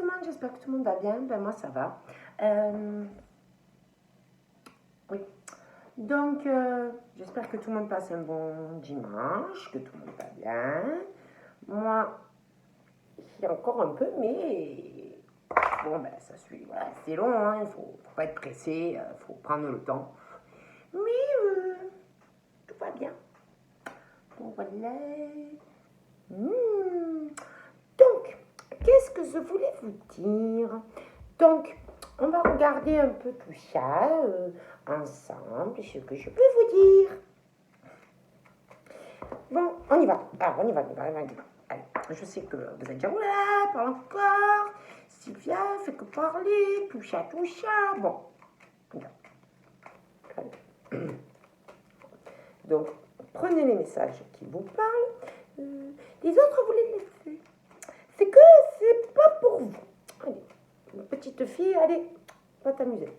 monde, j'espère que tout le monde va bien. Ben moi ça va. Oui. Donc j'espère que tout le monde passe un bon dimanche, que tout le monde va bien. Moi, j'ai encore un peu, mais bon ben ça suit. Voilà, c'est long, hein. Faut pas être pressé, faut prendre le temps. Mais tout va bien. Bon voilà. Donc, qu'est-ce que je voulais vous dire? Donc, on va regarder un peu tout ça ensemble, ce que je peux vous dire. Bon, on y va. Alors, on y va. Allez, je sais que vous êtes déjà, oula, parle encore. Sylvia, fait que parler, tout ça. Bon, on y va. Allez. Donc, prenez les messages qui vous parlent. Les autres, vous les laissez. C'est que c'est pas pour vous. Allez, petite fille, allez, va t'amuser.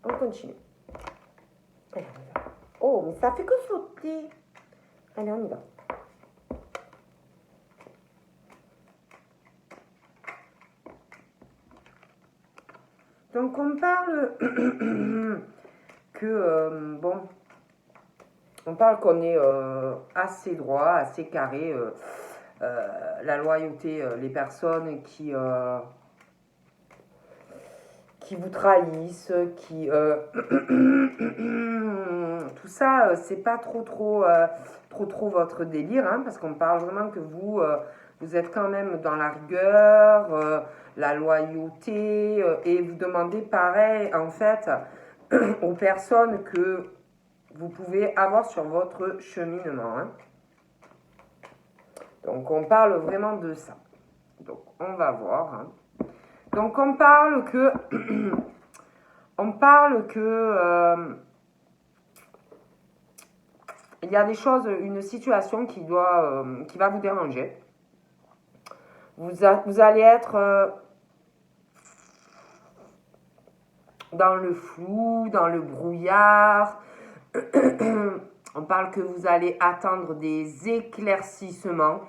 On continue. Allez, on y va. Oh, mais ça fait que sauter. Allez, on y va. Donc, on parle que, bon, on parle qu'on est assez droit, assez carré. La loyauté, les personnes qui vous trahissent, tout ça, c'est pas trop votre délire, hein, parce qu'on parle vraiment que vous êtes quand même dans la rigueur, la loyauté, et vous demandez pareil, en fait, aux personnes que vous pouvez avoir sur votre cheminement, hein. Donc, on parle vraiment de ça. Donc, on va voir, hein. Donc, on parle que il y a des choses, une situation qui va vous déranger. Vous allez être dans le flou, dans le brouillard. On parle que vous allez attendre des éclaircissements.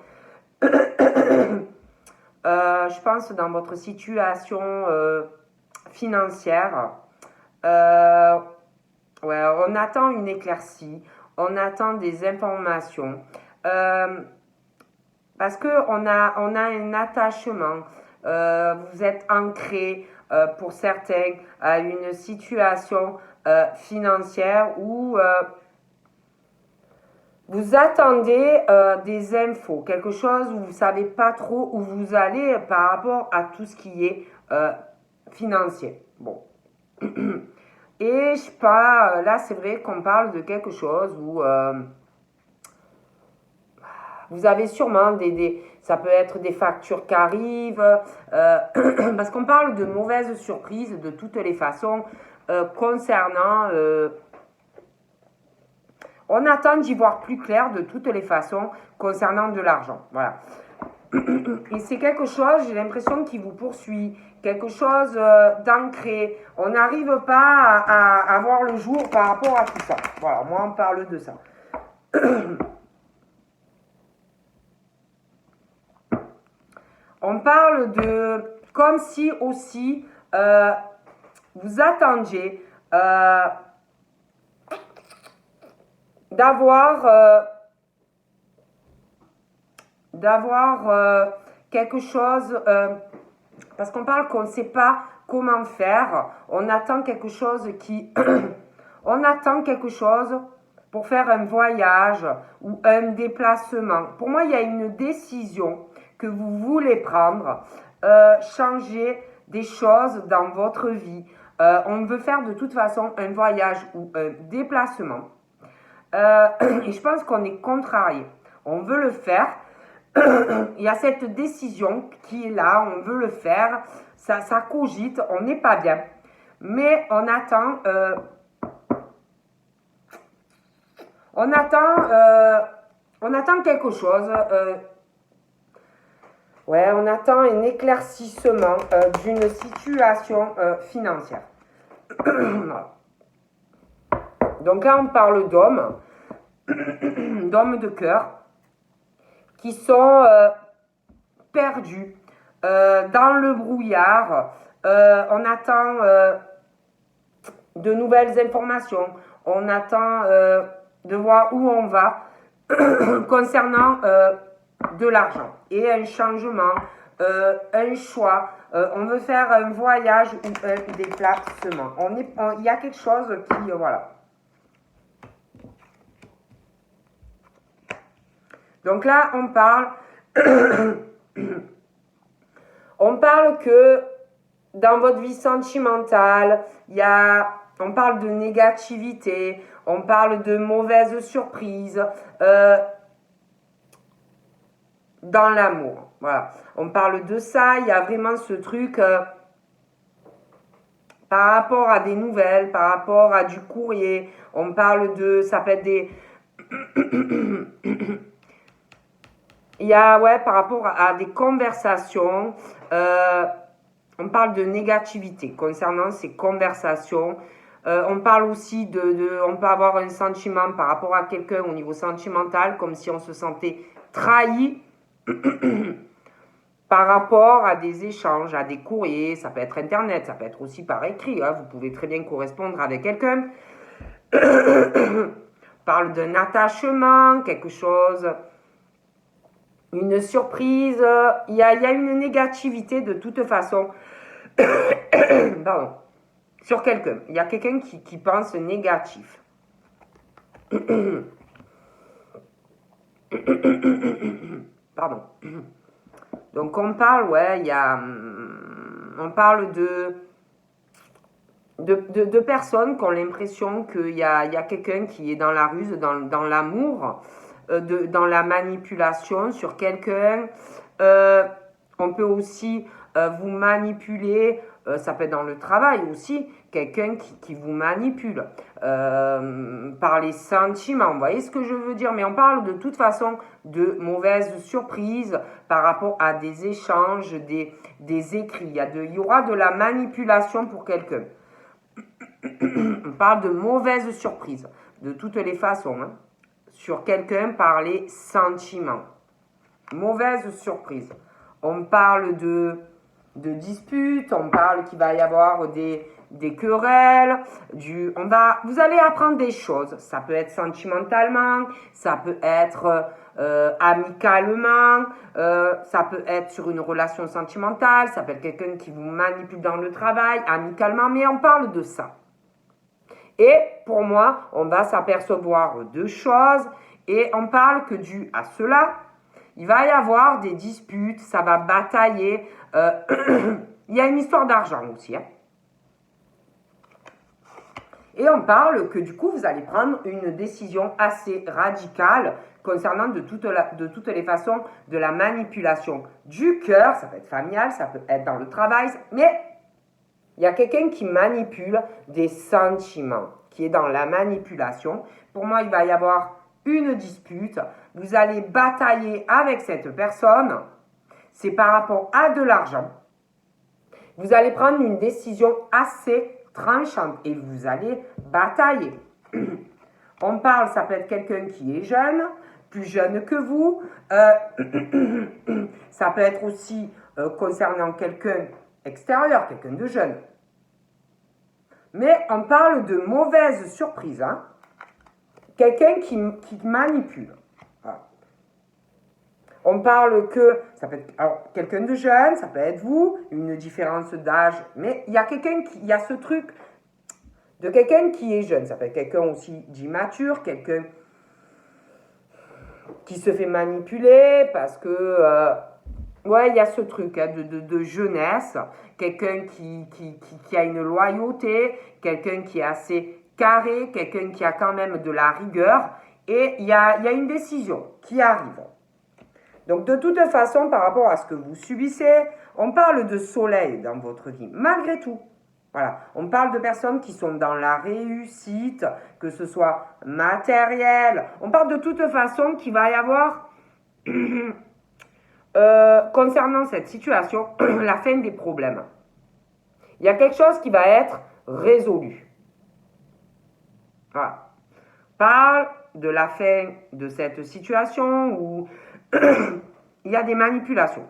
Je pense dans votre situation financière. Ouais, on attend une éclaircie, on attend des informations. Parce qu'on a un attachement. Vous êtes ancré, pour certains, à une situation financière où vous attendez des infos, quelque chose où vous ne savez pas trop où vous allez par rapport à tout ce qui est financier. Bon. Et je sais pas, là c'est vrai qu'on parle de quelque chose où vous avez sûrement ça peut être des factures qui arrivent, parce qu'on parle de mauvaises surprises de toutes les façons concernant... on attend d'y voir plus clair de toutes les façons concernant de l'argent. Voilà. Et c'est quelque chose, j'ai l'impression, qui vous poursuit, quelque chose d'ancré. On n'arrive pas à voir le jour par rapport à tout ça. Voilà, moi on parle de ça. On parle de comme si aussi vous attendiez d'avoir quelque chose, parce qu'on parle qu'on ne sait pas comment faire, on attend quelque chose on attend quelque chose pour faire un voyage ou un déplacement. Pour moi, il y a une décision que vous voulez prendre, changer des choses dans votre vie. On veut faire de toute façon un voyage ou un déplacement. Et je pense qu'on est contrarié. On veut le faire. Il y a cette décision qui est là, on veut le faire. Ça cogite, on n'est pas bien. Mais on attend... on attend quelque chose. Ouais, on attend un éclaircissement d'une situation financière. Voilà. Donc là, on parle d'hommes, d'hommes de cœur, qui sont perdus, dans le brouillard. On attend de nouvelles informations. On attend de voir où on va concernant de l'argent et un changement, un choix. On veut faire un voyage ou un déplacement. Il y a quelque chose qui, voilà. Donc là, on parle, on parle que dans votre vie sentimentale, on parle de négativité, on parle de mauvaises surprises dans l'amour. Voilà, on parle de ça. Il y a vraiment ce truc par rapport à des nouvelles, par rapport à du courrier. On parle de, ça peut être des il y a, ouais, par rapport à des conversations, on parle de négativité concernant ces conversations. On parle aussi on peut avoir un sentiment par rapport à quelqu'un au niveau sentimental, comme si on se sentait trahi par rapport à des échanges, à des courriers. Ça peut être internet, ça peut être aussi par écrit. Hein. Vous pouvez très bien correspondre avec quelqu'un. Parle d'un attachement, quelque chose, une surprise. Il y a une négativité de toute façon. Pardon. Sur quelqu'un. Il y a quelqu'un qui pense négatif. Pardon. Donc on parle, ouais, on parle de personnes qui ont l'impression qu'il y a quelqu'un qui est dans la ruse, dans l'amour, dans la manipulation sur quelqu'un. On peut aussi vous manipuler, ça peut être dans le travail aussi, quelqu'un qui vous manipule par les sentiments. Vous voyez ce que je veux dire? Mais on parle de toute façon de mauvaises surprises par rapport à des échanges, des écrits. Il y aura de la manipulation pour quelqu'un. On parle de mauvaises surprises, de toutes les façons, hein, sur quelqu'un par les sentiments. Mauvaise surprise. On parle de disputes, on parle qu'il va y avoir des querelles, vous allez apprendre des choses. Ça peut être sentimentalement, ça peut être amicalement, ça peut être sur une relation sentimentale, ça peut être quelqu'un qui vous manipule dans le travail, amicalement, mais on parle de ça. Et pour moi, on va s'apercevoir deux choses et on parle que dû à cela, il va y avoir des disputes, ça va batailler. Il y a une histoire d'argent aussi. Hein. Et on parle que du coup, vous allez prendre une décision assez radicale concernant de toutes les façons de la manipulation du cœur. Ça peut être familial, ça peut être dans le travail, mais il y a quelqu'un qui manipule des sentiments, qui est dans la manipulation. Pour moi, il va y avoir une dispute. Vous allez batailler avec cette personne. C'est par rapport à de l'argent. Vous allez prendre une décision assez tranchante et vous allez batailler. On parle, ça peut être quelqu'un qui est jeune, plus jeune que vous. Ça peut être aussi concernant quelqu'un extérieur, quelqu'un de jeune. Mais on parle de mauvaises surprises. Hein? Quelqu'un qui manipule. Voilà. On parle que ça peut être quelqu'un de jeune, ça peut être vous, une différence d'âge, mais il y a il y a ce truc de quelqu'un qui est jeune. Ça peut être quelqu'un aussi d'immature, quelqu'un qui se fait manipuler parce que ouais, il y a ce truc hein, de jeunesse, quelqu'un qui a une loyauté, quelqu'un qui est assez carré, quelqu'un qui a quand même de la rigueur, et il y a une décision qui arrive. Donc de toute façon, par rapport à ce que vous subissez, on parle de soleil dans votre vie, malgré tout. Voilà, on parle de personnes qui sont dans la réussite, que ce soit matériel. On parle de toute façon qu'il va y avoir, concernant cette situation, la fin des problèmes. Il y a quelque chose qui va être résolu. Voilà. Parle de la fin de cette situation où il y a des manipulations.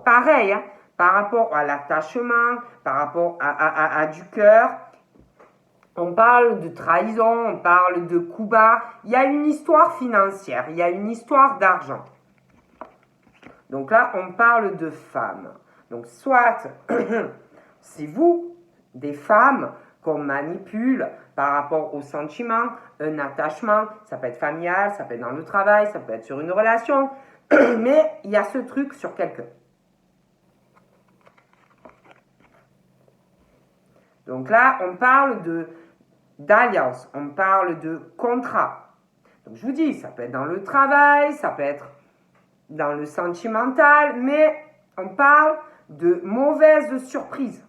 Pareil, hein, par rapport à l'attachement, par rapport à du cœur, on parle de trahison, on parle de coups bas. Il y a une histoire financière, il y a une histoire d'argent. Donc là, on parle de femmes. Donc soit c'est vous, des femmes, qu'on manipule par rapport aux sentiments, un attachement, ça peut être familial, ça peut être dans le travail, ça peut être sur une relation, mais il y a ce truc sur quelqu'un. Donc là, on parle d'alliance, on parle de contrat. Donc je vous dis, ça peut être dans le travail, ça peut être dans le sentimental, mais on parle de mauvaises surprises,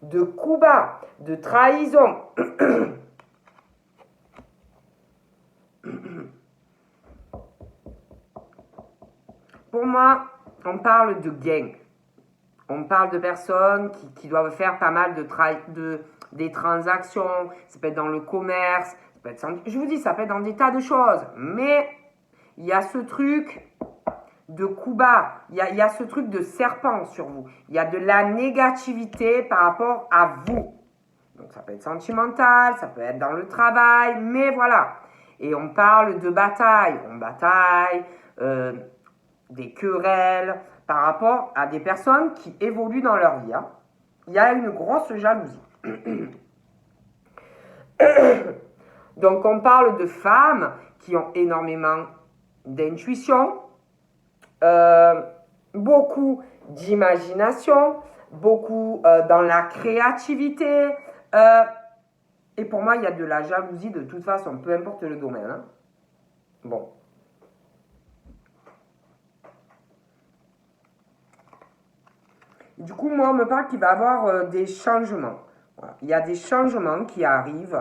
de coups bas, de trahison. Pour moi, on parle de gang. On parle de personnes qui doivent faire pas mal des transactions. Ça peut être dans le commerce. Ça peut être, je vous dis, ça peut être dans des tas de choses. Mais il y a ce truc de coups bas. Il y a ce truc de serpent sur vous. Il y a de la négativité par rapport à vous. Donc ça peut être sentimental, ça peut être dans le travail. Mais voilà. Et on parle de bataille. On bataille. Des querelles par rapport à des personnes qui évoluent dans leur vie. Hein. Il y a une grosse jalousie. Donc on parle de femmes qui ont énormément d'intuition, beaucoup d'imagination, beaucoup dans la créativité. Et pour moi, il y a de la jalousie de toute façon, peu importe le domaine. Hein. Bon. Du coup, moi, on me parle qu'il va y avoir des changements. Voilà. Il y a des changements qui arrivent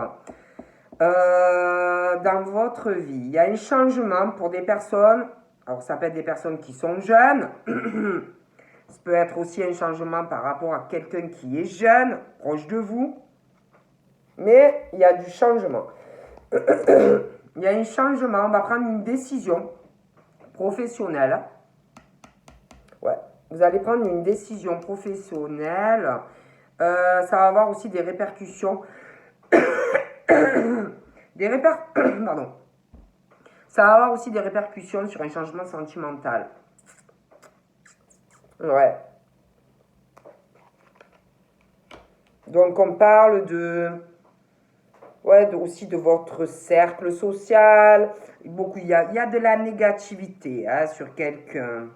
dans votre vie. Il y a un changement pour des personnes. Alors, ça peut être des personnes qui sont jeunes. Ça peut être aussi un changement par rapport à quelqu'un qui est jeune, proche de vous. Mais il y a du changement. Il y a un changement. On va prendre une décision professionnelle. Ouais. Vous allez prendre une décision professionnelle. Ça va avoir aussi des répercussions. Pardon. Ça va avoir aussi des répercussions sur un changement sentimental. Ouais. Donc on parle aussi de votre cercle social. Il y a de la négativité hein, sur quelqu'un.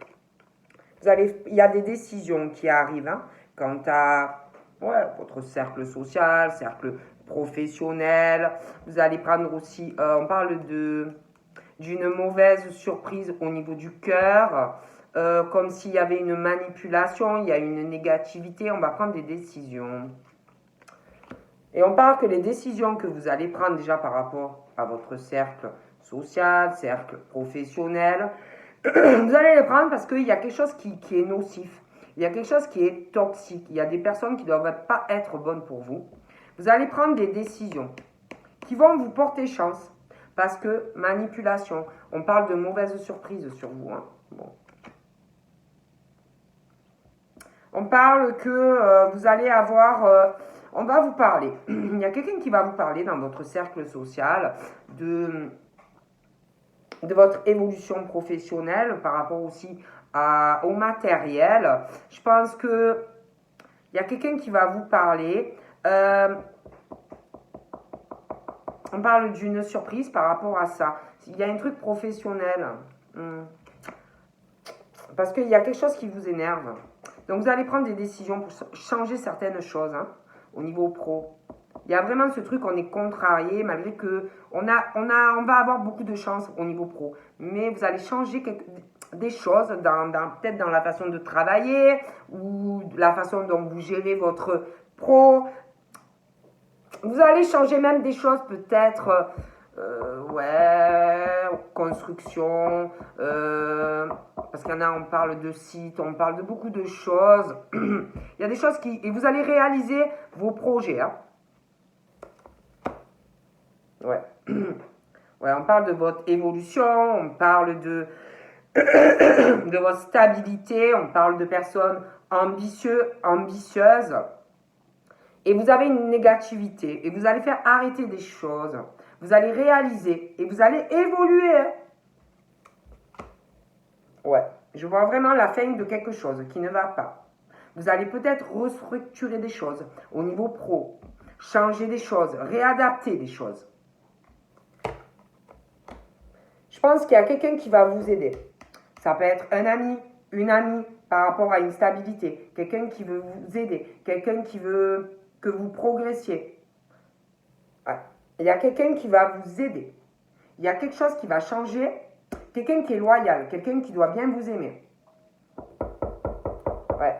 Il y a des décisions qui arrivent hein, quant à votre cercle social, cercle professionnel. Vous allez prendre aussi, on parle d'une mauvaise surprise au niveau du cœur, comme s'il y avait une manipulation, il y a une négativité, on va prendre des décisions. Et on parle que les décisions que vous allez prendre déjà par rapport à votre cercle social, cercle professionnel, vous allez les prendre parce qu'il y a quelque chose qui est nocif. Il y a quelque chose qui est toxique. Il y a des personnes qui ne doivent pas être bonnes pour vous. Vous allez prendre des décisions qui vont vous porter chance. Parce que manipulation, on parle de mauvaises surprises sur vous. Hein. Bon. On parle que vous allez avoir... on va vous parler. Il y a quelqu'un qui va vous parler dans votre cercle social de votre évolution professionnelle par rapport aussi au matériel. Je pense que il y a quelqu'un qui va vous parler. On parle d'une surprise par rapport à ça. Il y a un truc professionnel. Parce qu'il y a quelque chose qui vous énerve. Donc vous allez prendre des décisions pour changer certaines choses hein, au niveau pro. Il y a vraiment ce truc, on est contrarié malgré que on va avoir beaucoup de chance au niveau pro. Mais vous allez changer des choses, peut-être dans la façon de travailler ou la façon dont vous gérez votre pro. Vous allez changer même des choses peut-être, construction, parce qu'il y en a, on parle de site, on parle de beaucoup de choses. Il y a des choses et vous allez réaliser vos projets. Hein. Ouais. Ouais, on parle de votre évolution, on parle de votre stabilité. On parle de personnes ambitieuses. Et vous avez une négativité. Et vous allez faire arrêter des choses. Vous allez réaliser. Et vous allez évoluer. Ouais. Je vois vraiment la fin de quelque chose qui ne va pas. Vous allez peut-être restructurer des choses au niveau pro. Changer des choses. Réadapter des choses. Je pense qu'il y a quelqu'un qui va vous aider. Ça peut être un ami, une amie par rapport à une stabilité. Quelqu'un qui veut vous aider. Quelqu'un qui veut que vous progressiez. Ouais. Il y a quelqu'un qui va vous aider. Il y a quelque chose qui va changer. Quelqu'un qui est loyal. Quelqu'un qui doit bien vous aimer. Ouais.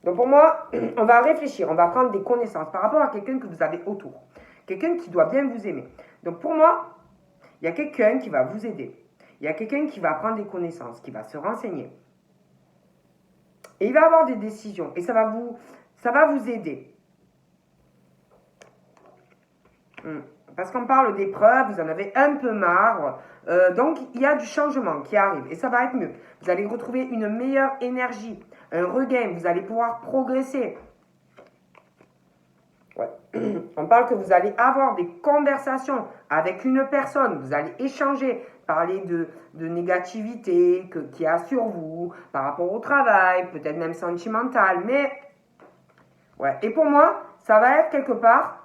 Donc pour moi, on va réfléchir. On va prendre des connaissances par rapport à quelqu'un que vous avez autour. Quelqu'un qui doit bien vous aimer. Donc pour moi, il y a quelqu'un qui va vous aider. Il y a quelqu'un qui va prendre des connaissances, qui va se renseigner. Et il va avoir des décisions. Et ça va vous aider. Parce qu'on parle d'épreuves, vous en avez un peu marre. Donc, il y a du changement qui arrive. Et ça va être mieux. Vous allez retrouver une meilleure énergie. Un regain. Vous allez pouvoir progresser. Ouais. On parle que vous allez avoir des conversations avec une personne. Vous allez échanger. Parler de négativité qu'il y a sur vous. Par rapport au travail. Peut-être même sentimental. Mais, ouais. Et pour moi, ça va être quelque part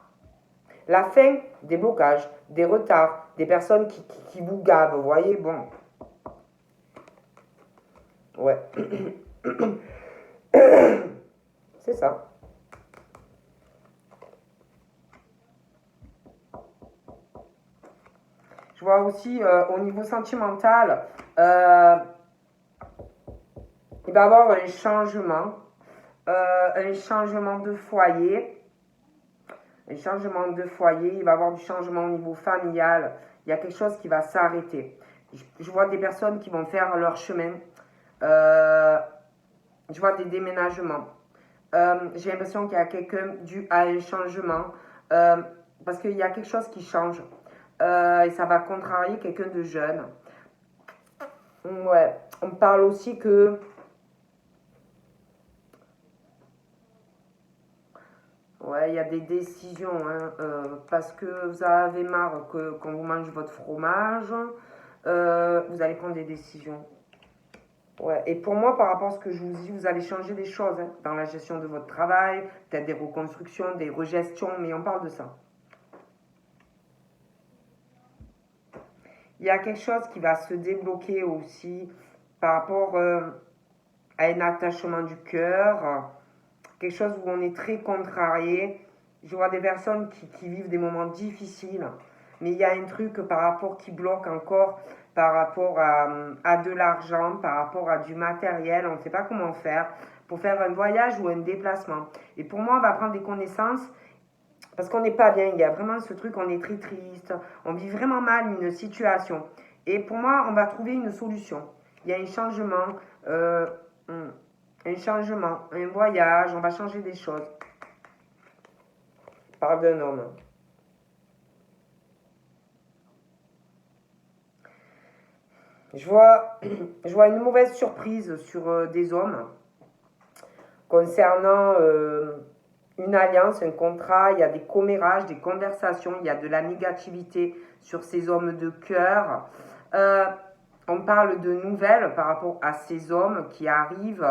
la fin des blocages, des retards, des personnes qui vous gavent, vous voyez, bon. Ouais. C'est ça. Je vois aussi au niveau sentimental, il va y avoir un changement de foyer. Un changement de foyer, il va y avoir du changement au niveau familial. Il y a quelque chose qui va s'arrêter. Je vois des personnes qui vont faire leur chemin. Je vois des déménagements. J'ai l'impression qu'il y a quelqu'un dû à un changement. Parce qu'il y a quelque chose qui change. Et ça va contrarier quelqu'un de jeune. Ouais. On parle aussi que... Ouais, il y a des décisions, hein, parce que vous avez marre qu'on vous mange votre fromage, vous allez prendre des décisions. Ouais, et pour moi, par rapport à ce que je vous dis, vous allez changer des choses hein, dans la gestion de votre travail, peut-être des reconstructions, des regestions, mais on parle de ça. Il y a quelque chose qui va se débloquer aussi par rapport à un attachement du cœur, quelque chose où on est très contrarié. Je vois des personnes qui vivent des moments difficiles, mais il y a un truc par rapport qui bloque encore, par rapport à de l'argent, par rapport à du matériel, on ne sait pas comment faire, pour faire un voyage ou un déplacement. Et pour moi, on va prendre des connaissances, parce qu'on n'est pas bien, il y a vraiment ce truc, on est très triste, on vit vraiment mal une situation. Et pour moi, on va trouver une solution. Il y a un changement, un voyage, on va changer des choses. Je parle d'un homme. Je vois une mauvaise surprise sur des hommes concernant une alliance, un contrat. Il y a des commérages, des conversations, il y a de la négativité sur ces hommes de cœur. On parle de nouvelles par rapport à ces hommes qui arrivent.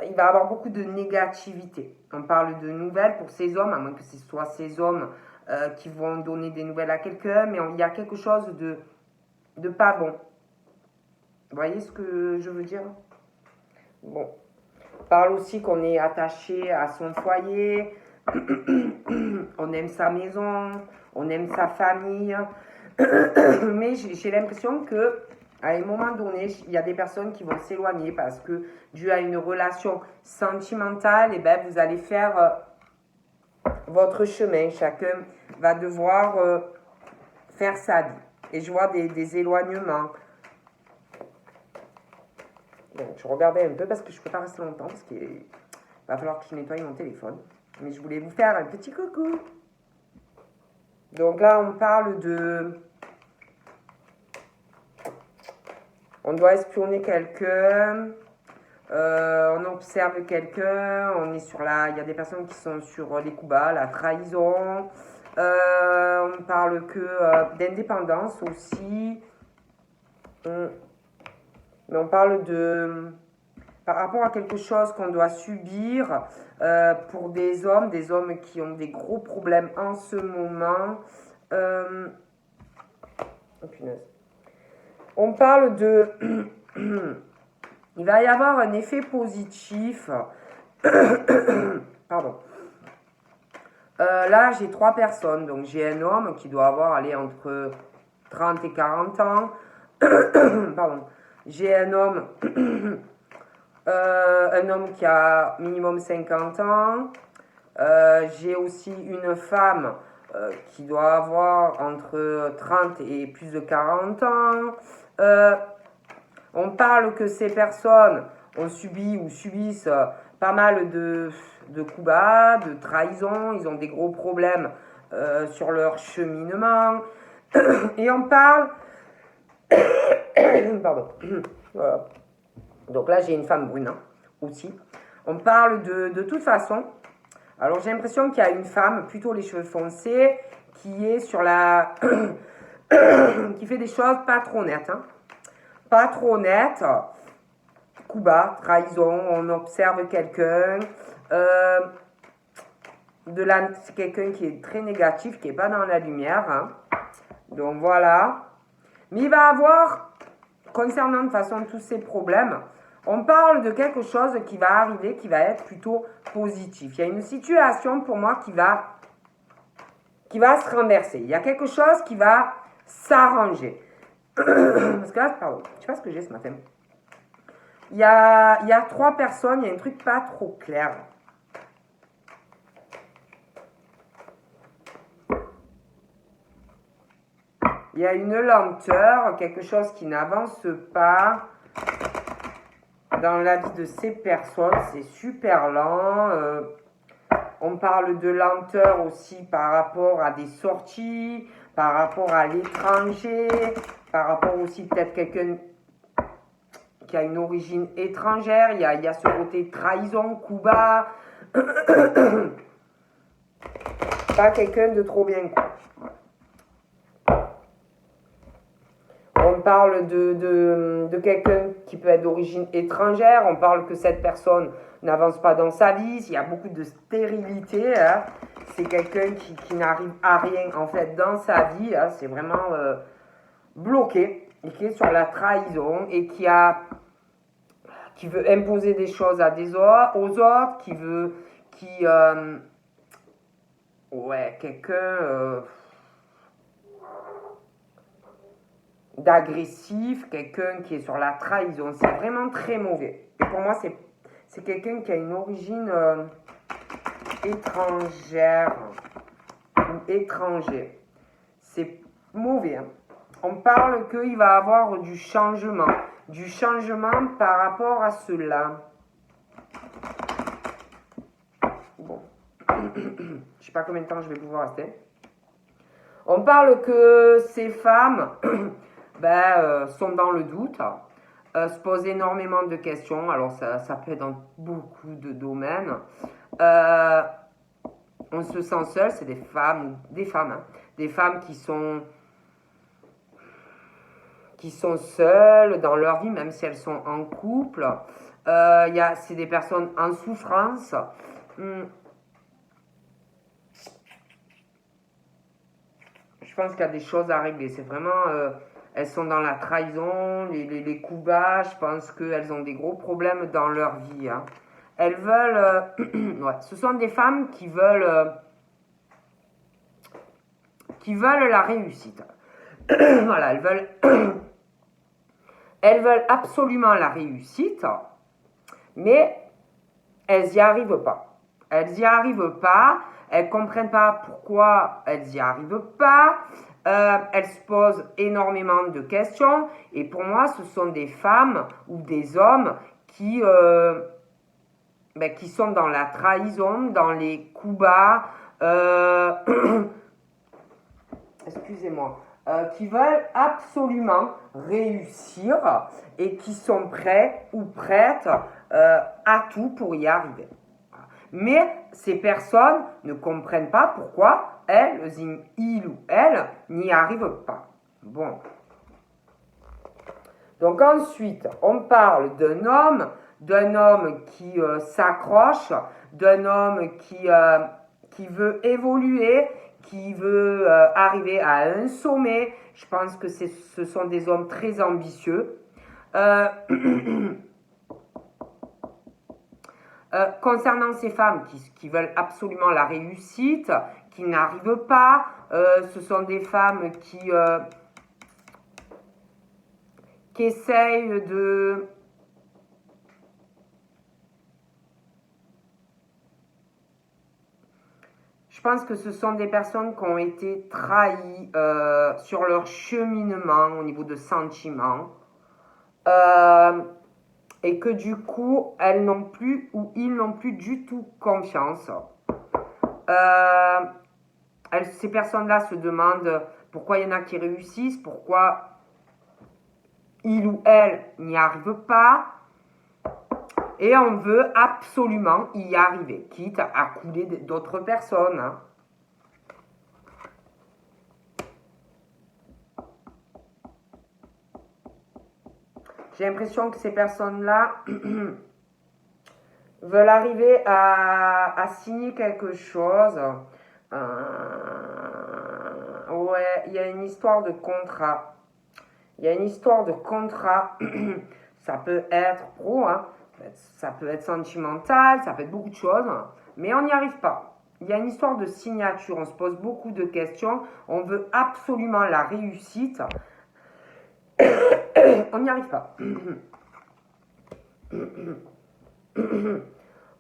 Il va y avoir beaucoup de négativité. On parle de nouvelles pour ces hommes, à moins que ce soit ces hommes qui vont donner des nouvelles à quelqu'un, mais il y a quelque chose de pas bon. Vous voyez ce que je veux dire? Bon. On parle aussi qu'on est attaché à son foyer, on aime sa maison, on aime sa famille, mais j'ai l'impression que à un moment donné, il y a des personnes qui vont s'éloigner parce que dû à une relation sentimentale, et ben vous allez faire votre chemin. Chacun va devoir faire sa vie. Et je vois des éloignements. Donc, je regardais un peu parce que je ne peux pas rester longtemps parce qu'il va falloir que je nettoie mon téléphone. Mais je voulais vous faire un petit coucou. Donc là, on parle de On doit espionner quelqu'un. On observe quelqu'un. On est sur il y a des personnes qui sont sur les coups bas, la trahison. On parle que d'indépendance aussi. Mais on parle par rapport à quelque chose qu'on doit subir pour des hommes qui ont des gros problèmes en ce moment. Oh punaise. On parle de... Il va y avoir un effet positif. Pardon. Là, j'ai 3 personnes. Donc, j'ai un homme qui doit avoir entre 30 et 40 ans. Pardon. J'ai un homme qui a minimum 50 ans. J'ai aussi une femme qui doit avoir entre 30 et plus de 40 ans. On parle que ces personnes ont subi ou subissent pas mal de coups bas, de trahison. Ils ont des gros problèmes sur leur cheminement. Et on parle... Pardon. Voilà. Donc là, j'ai une femme brune aussi. On parle de toute façon. Alors, j'ai l'impression qu'il y a une femme, plutôt les cheveux foncés, qui est sur qui fait des choses pas trop nettes. Pas trop nettes. Coup bas, trahison, on observe quelqu'un. C'est quelqu'un qui est très négatif, qui n'est pas dans la lumière. Donc, voilà. Mais il va avoir, concernant de toute façon tous ces problèmes, on parle de quelque chose qui va arriver, qui va être plutôt positif. Il y a une situation pour moi qui va se renverser. Il y a quelque chose qui va s'arranger. Parce que là, pardon, je sais pas ce que j'ai ce matin. Il y a 3 personnes, il y a un truc pas trop clair. Il y a une lenteur, quelque chose qui n'avance pas dans la vie de ces personnes. C'est super lent. On parle de lenteur aussi par rapport à des sorties, par rapport à l'étranger, par rapport aussi peut-être quelqu'un qui a une origine étrangère. Il y a ce côté trahison, coup bas. Pas quelqu'un de trop bien. On parle de quelqu'un qui peut être d'origine étrangère. On parle que cette personne n'avance pas dans sa vie. Il y a beaucoup de stérilité. C'est quelqu'un qui n'arrive à rien en fait dans sa vie. C'est vraiment bloqué. Et qui est sur la trahison. Et qui veut imposer des choses aux autres. Quelqu'un... d'agressif, quelqu'un qui est sur la trahison. C'est vraiment très mauvais. Et pour moi, c'est quelqu'un qui a une origine étrangère ou étranger. C'est mauvais. On parle qu'il va avoir du changement par rapport à cela. Bon. Je sais pas combien de temps je vais pouvoir rester. On parle que ces femmes... sont dans le doute, se posent énormément de questions. Alors, ça peut être dans beaucoup de domaines. On se sent seul, c'est des femmes qui sont seules dans leur vie, même si elles sont en couple. C'est des personnes en souffrance. Je pense qu'il y a des choses à régler. C'est vraiment... elles sont dans la trahison, les coups bas. Je pense qu'elles ont des gros problèmes dans leur vie. Elles veulent... ce sont des femmes qui veulent la réussite. Voilà, elles veulent absolument la réussite, mais elles n'y arrivent pas. Elles n'y arrivent pas. Elles ne comprennent pas pourquoi elles n'y arrivent pas. Elles se posent énormément de questions. Et pour moi, ce sont des femmes ou des hommes qui sont dans la trahison, dans les coups bas. Excusez-moi. qui veulent absolument réussir et qui sont prêts ou prêtes à tout pour y arriver. Mais ces personnes ne comprennent pas pourquoi elles, il ou elle, n'y arrivent pas. Bon. Donc ensuite, on parle d'un homme qui s'accroche, d'un homme qui veut évoluer, qui veut arriver à un sommet. Je pense que ce sont des hommes très ambitieux. Concernant ces femmes qui veulent absolument la réussite, qui n'arrivent pas, ce sont des femmes qui essayent de... Je pense que ce sont des personnes qui ont été trahies sur leur cheminement au niveau de sentiments. Et que du coup, elles n'ont plus ou ils n'ont plus du tout confiance. Ces personnes-là se demandent pourquoi il y en a qui réussissent, pourquoi ils ou elles n'y arrivent pas. Et on veut absolument y arriver, quitte à couler d'autres personnes. Hein. J'ai l'impression que ces personnes-là veulent arriver à signer quelque chose. Ouais, il y a une histoire de contrat. Il y a une histoire de contrat. Ça peut être pro, hein. Ça peut être sentimental, ça peut être beaucoup de choses, mais on n'y arrive pas. Il y a une histoire de signature, on se pose beaucoup de questions, on veut absolument la réussite. On n'y arrive pas.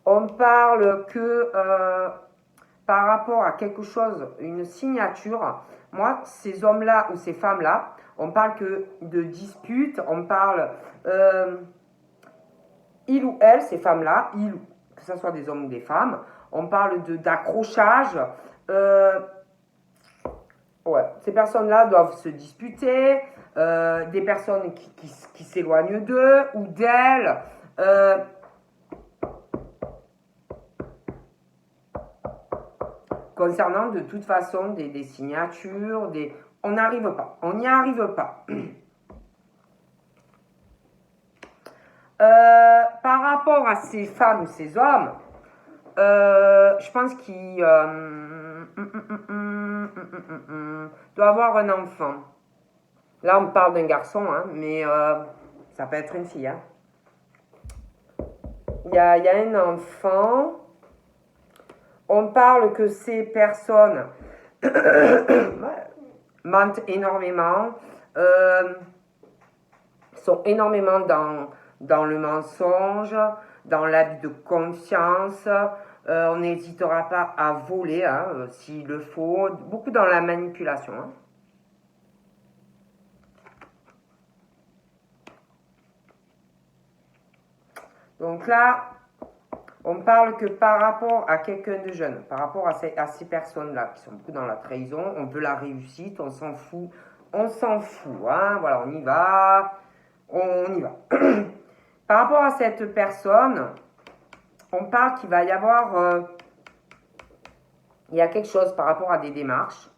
On parle que par rapport à quelque chose, une signature, moi, ces hommes-là ou ces femmes-là, on parle que de disputes, on parle... il ou elle, ces femmes-là, que ce soit des hommes ou des femmes, on parle d'accrochage. Ouais, ces personnes-là doivent se disputer, des personnes qui s'éloignent d'eux ou d'elles. Concernant de toute façon des signatures, on n'arrive pas, on n'y arrive pas. Par rapport à ces femmes ou ces hommes, je pense qu'il doit avoir un enfant. Là, on parle d'un garçon, hein, mais ça peut être une fille. Hein. Il y a un enfant. On parle que ces personnes mentent énormément, sont énormément dans le mensonge, dans l'abus de confiance. On n'hésitera pas à voler hein, s'il le faut, beaucoup dans la manipulation. Hein. Donc là, on parle que par rapport à quelqu'un de jeune, par rapport à ces personnes-là qui sont beaucoup dans la trahison, on veut la réussite, on s'en fout. On s'en fout, hein, voilà, on y va. Par rapport à cette personne, on parle qu'il va y avoir... il y a quelque chose par rapport à des démarches.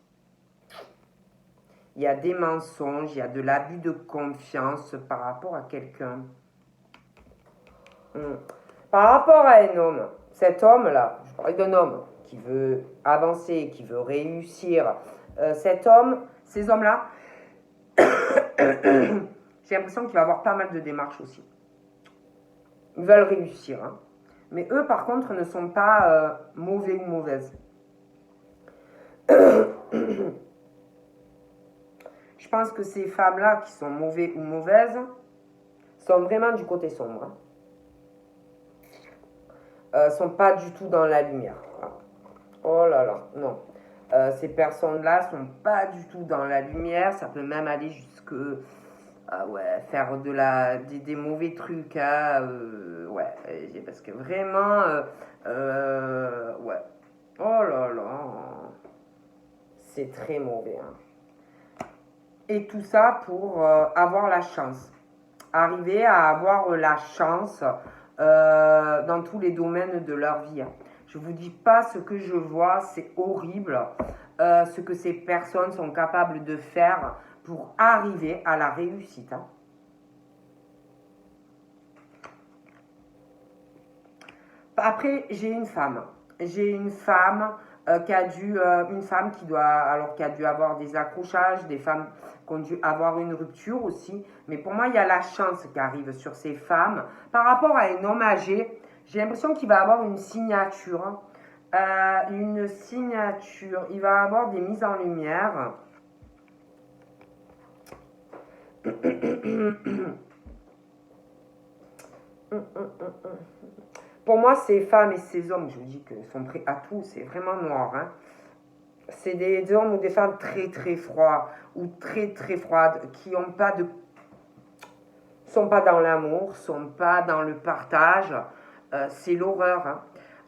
Il y a des mensonges, il y a de l'abus de confiance par rapport à quelqu'un. Par rapport à un homme, cet homme-là, je parlais d'un homme qui veut avancer, qui veut réussir. Cet homme, ces hommes-là, j'ai l'impression qu'il va avoir pas mal de démarches aussi. Ils veulent réussir. Hein. Mais eux, par contre, ne sont pas mauvais ou mauvaises. Je pense que ces femmes-là qui sont mauvaises ou mauvaises sont vraiment du côté sombre. Hein. Sont pas du tout dans la lumière. Oh là là, non. Ces personnes-là sont pas du tout dans la lumière. Ça peut même aller jusque faire des mauvais trucs. Hein, parce que vraiment, ouais. Oh là là, c'est très mauvais. Hein. Et tout ça pour avoir la chance. Arriver à avoir la chance dans tous les domaines de leur vie. Je ne vous dis pas ce que je vois, c'est horrible. Ce que ces personnes sont capables de faire pour arriver à la réussite. Hein. Après, j'ai une femme. J'ai une femme une femme qui a dû avoir des accrochages, des femmes qui ont dû avoir une rupture aussi. Mais pour moi, il y a la chance qui arrive sur ces femmes. Par rapport à un homme âgé, j'ai l'impression qu'il va avoir une signature. Une signature. Il va avoir des mises en lumière. Pour moi, ces femmes et ces hommes, je vous dis qu'ils sont prêts à tout, c'est vraiment noir. Hein. C'est des hommes ou des femmes très très froids ou très très froides qui ont pas de, sont pas dans l'amour, sont pas dans le partage. C'est l'horreur.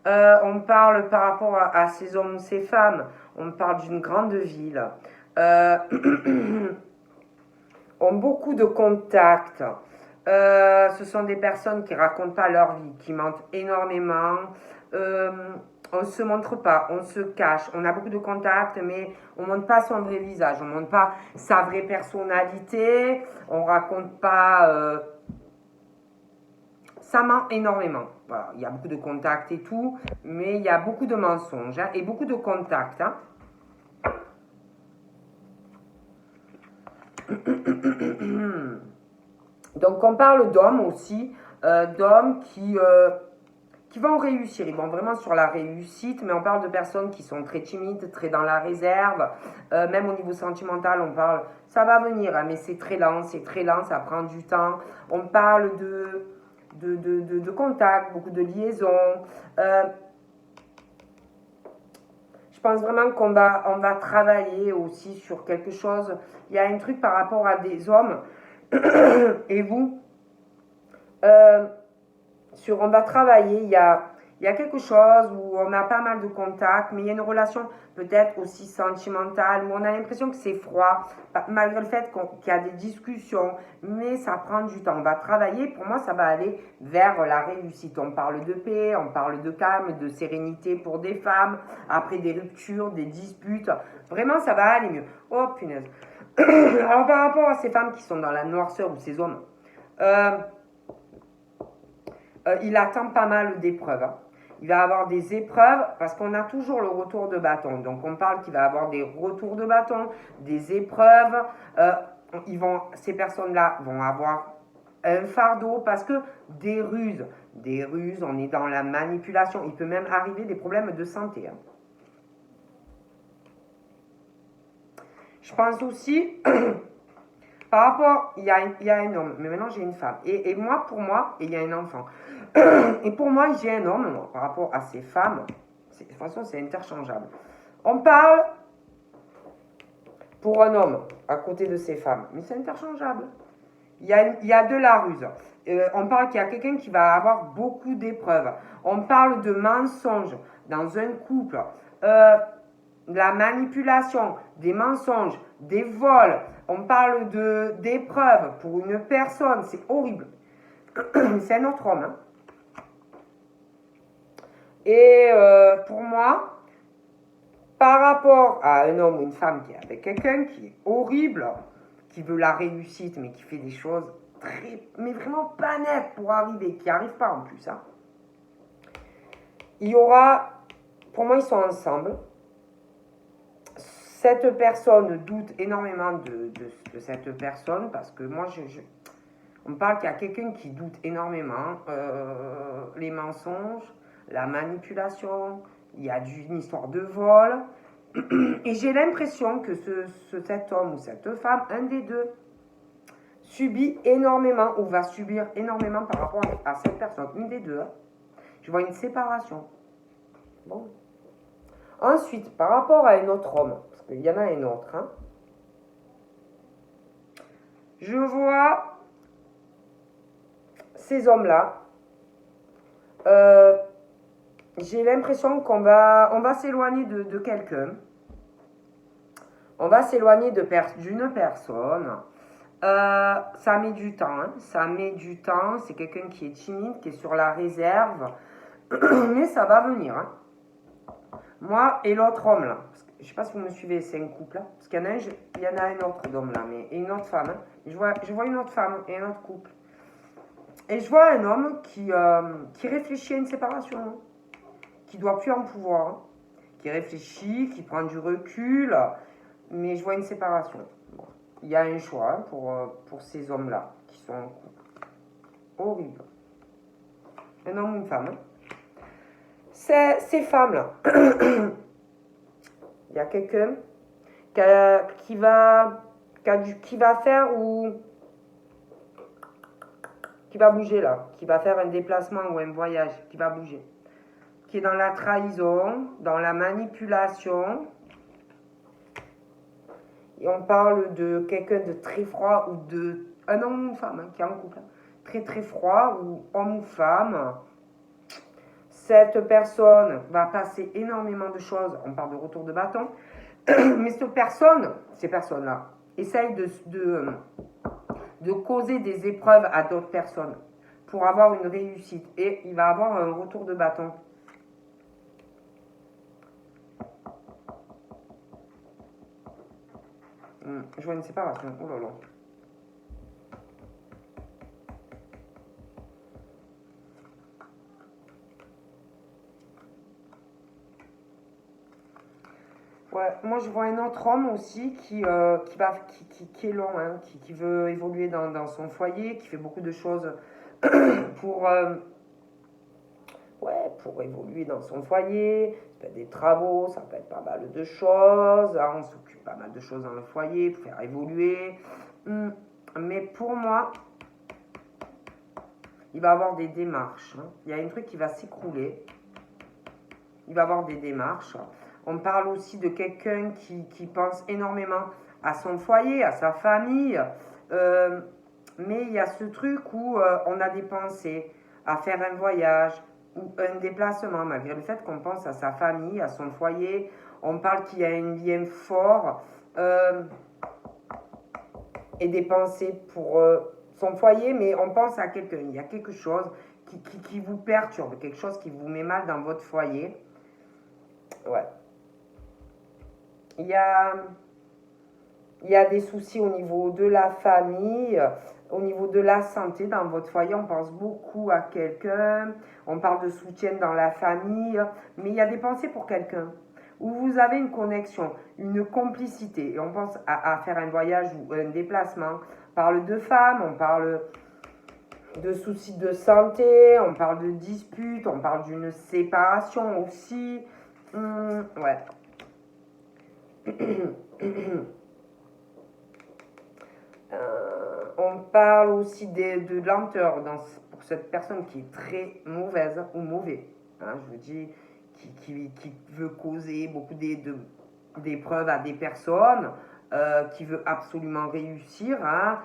Hein. On parle par rapport à ces hommes ou ces femmes, on parle d'une grande ville. Euh, ont beaucoup de contacts. Ce sont des personnes qui racontent pas leur vie, qui mentent énormément. Euh, on ne se montre pas, on se cache. On a beaucoup de contacts, mais on ne montre pas son vrai visage. On ne montre pas sa vraie personnalité. On raconte pas. Ça ment énormément. Voilà. Il y a beaucoup de contacts et tout, mais il y a beaucoup de mensonges hein, et beaucoup de contacts. Hein. Donc on parle d'hommes aussi, d'hommes qui vont réussir, ils vont vraiment sur la réussite, mais on parle de personnes qui sont très timides, très dans la réserve, même au niveau sentimental, on parle, ça va venir, hein, mais c'est très lent, ça prend du temps. On parle de contacts, beaucoup de liaisons. Je pense vraiment on va travailler aussi sur quelque chose. Il y a un truc par rapport à des hommes et vous, euh, on va travailler, il y a quelque chose où on a pas mal de contacts, mais il y a une relation peut-être aussi sentimentale, où on a l'impression que c'est froid, malgré le fait qu'il y a des discussions, mais ça prend du temps. On va travailler, pour moi ça va aller vers la réussite. On parle de paix, on parle de calme, de sérénité pour des femmes, après des ruptures, des disputes, vraiment ça va aller mieux. Oh punaise. Alors par rapport à ces femmes qui sont dans la noirceur ou ces hommes, euh, il attend pas mal d'épreuves. Hein. Il va avoir des épreuves parce qu'on a toujours le retour de bâton. Donc on parle qu'il va avoir des retours de bâton, des épreuves. Ces personnes-là vont avoir un fardeau parce que des ruses, on est dans la manipulation. Il peut même arriver des problèmes de santé. Hein. Je pense aussi, par rapport, il y a un homme, mais maintenant j'ai une femme. Et moi, pour moi, il y a un enfant. Et pour moi, j'ai un homme, par rapport à ces femmes, de toute façon, c'est interchangeable. On parle pour un homme à côté de ces femmes, mais c'est interchangeable. Il y a de la ruse. On parle qu'il y a quelqu'un qui va avoir beaucoup d'épreuves. On parle de mensonges dans un couple. La manipulation, des mensonges, des vols. On parle d'épreuves pour une personne. C'est horrible. C'est un autre homme. Hein. Et pour moi, par rapport à un homme ou une femme qui est avec quelqu'un qui est horrible, qui veut la réussite, mais qui fait des choses mais vraiment pas nettes pour arriver, qui n'arrive pas en plus. Hein. Il y aura, pour moi, ils sont ensemble. Cette personne doute énormément de cette personne parce que moi, on me parle qu'il y a quelqu'un qui doute énormément. Les mensonges, la manipulation, il y a une histoire de vol. Et j'ai l'impression que cet homme ou cette femme, un des deux, subit énormément ou va subir énormément par rapport à cette personne. Une des deux. Hein. Je vois une séparation. Bon. Ensuite, par rapport à un autre homme, parce qu'il y en a un autre, hein, je vois ces hommes-là. J'ai l'impression on va s'éloigner de quelqu'un. On va s'éloigner d'une personne. Ça met du temps, hein. Ça met du temps. C'est quelqu'un qui est timide, qui est sur la réserve. Mais ça va venir, hein. Moi et l'autre homme là. Je sais pas si vous me suivez, c'est un couple là. Parce qu'il y en a il y en a un autre d'homme là, mais et une autre femme. Hein. Je vois une autre femme et un autre couple. Et je vois un homme qui réfléchit à une séparation, hein, qui doit plus en pouvoir, hein, qui réfléchit, qui prend du recul, mais je vois une séparation. Bon. Il y a un choix, hein, pour ces hommes-là qui sont en couple. Horrible. Un homme ou une femme. Hein. Ces femmes-là, il y a quelqu'un qui va faire ou qui va bouger là, qui va faire un déplacement ou un voyage, qui va bouger, qui est dans la trahison, dans la manipulation. Et on parle de quelqu'un de très froid ou de un homme ou une femme, hein, qui est en couple, hein, très très froid ou homme ou femme. Cette personne va passer énormément de choses. On parle de retour de bâton, mais ces personnes-là, essayent de causer des épreuves à d'autres personnes pour avoir une réussite. Et il va avoir un retour de bâton. Je vois une séparation. Oh là là. Ouais, moi je vois un autre homme aussi qui est long, hein, qui veut évoluer dans son foyer, qui fait beaucoup de choses pour, pour évoluer dans son foyer. Ça peut être des travaux, ça peut être pas mal de choses. Hein, on s'occupe pas mal de choses dans le foyer pour faire évoluer. Mais pour moi, il va avoir des démarches. Hein. Il y a un truc qui va s'écrouler. Il va avoir des démarches. On parle aussi de quelqu'un qui pense énormément à son foyer, à sa famille. Mais il y a ce truc où on a des pensées à faire un voyage ou un déplacement, malgré le fait qu'on pense à sa famille, à son foyer. On parle qu'il y a un lien fort et des pensées pour son foyer, mais on pense à quelqu'un. Il y a quelque chose qui vous perturbe, quelque chose qui vous met mal dans votre foyer. Ouais. Il y a des soucis au niveau de la famille, au niveau de la santé dans votre foyer. On pense beaucoup à quelqu'un, on parle de soutien dans la famille, mais il y a des pensées pour quelqu'un où vous avez une connexion, une complicité. Et on pense à faire un voyage ou un déplacement. On parle de femmes, on parle de soucis de santé, on parle de disputes, on parle d'une séparation aussi. Ouais. On parle aussi de lenteur pour cette personne qui est très mauvaise ou mauvais. Hein, je vous dis, qui veut causer beaucoup d'épreuves à des personnes, qui veut absolument réussir. Hein.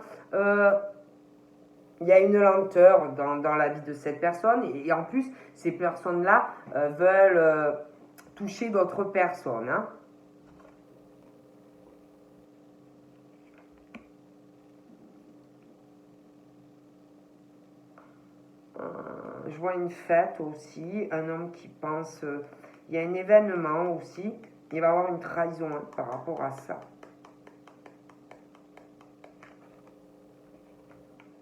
Il y a une lenteur dans la vie de cette personne et en plus, ces personnes-là veulent toucher d'autres personnes. Hein. Je vois une fête aussi, un homme qui pense, il y a un événement aussi, il va y avoir une trahison, hein, par rapport à ça.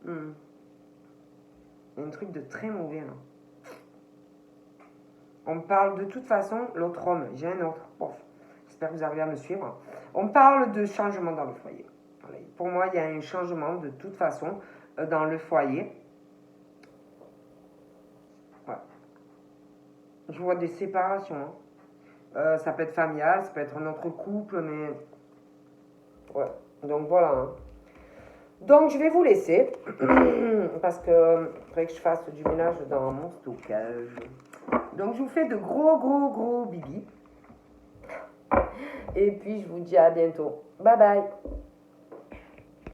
Il y a un truc de très mauvais. Hein. On parle de toute façon, l'autre homme, j'ai un autre, bon, j'espère que vous arrivez à me suivre. On parle de changement dans le foyer. Pour moi, il y a un changement de toute façon dans le foyer. Je vois des séparations. Hein. Ça peut être familial, ça peut être un autre couple, mais... Ouais, donc voilà. Hein. Donc je vais vous laisser, parce que faudrait que je fasse du ménage dans mon stockage. Donc je vous fais de gros bibis. Et puis je vous dis à bientôt. Bye bye.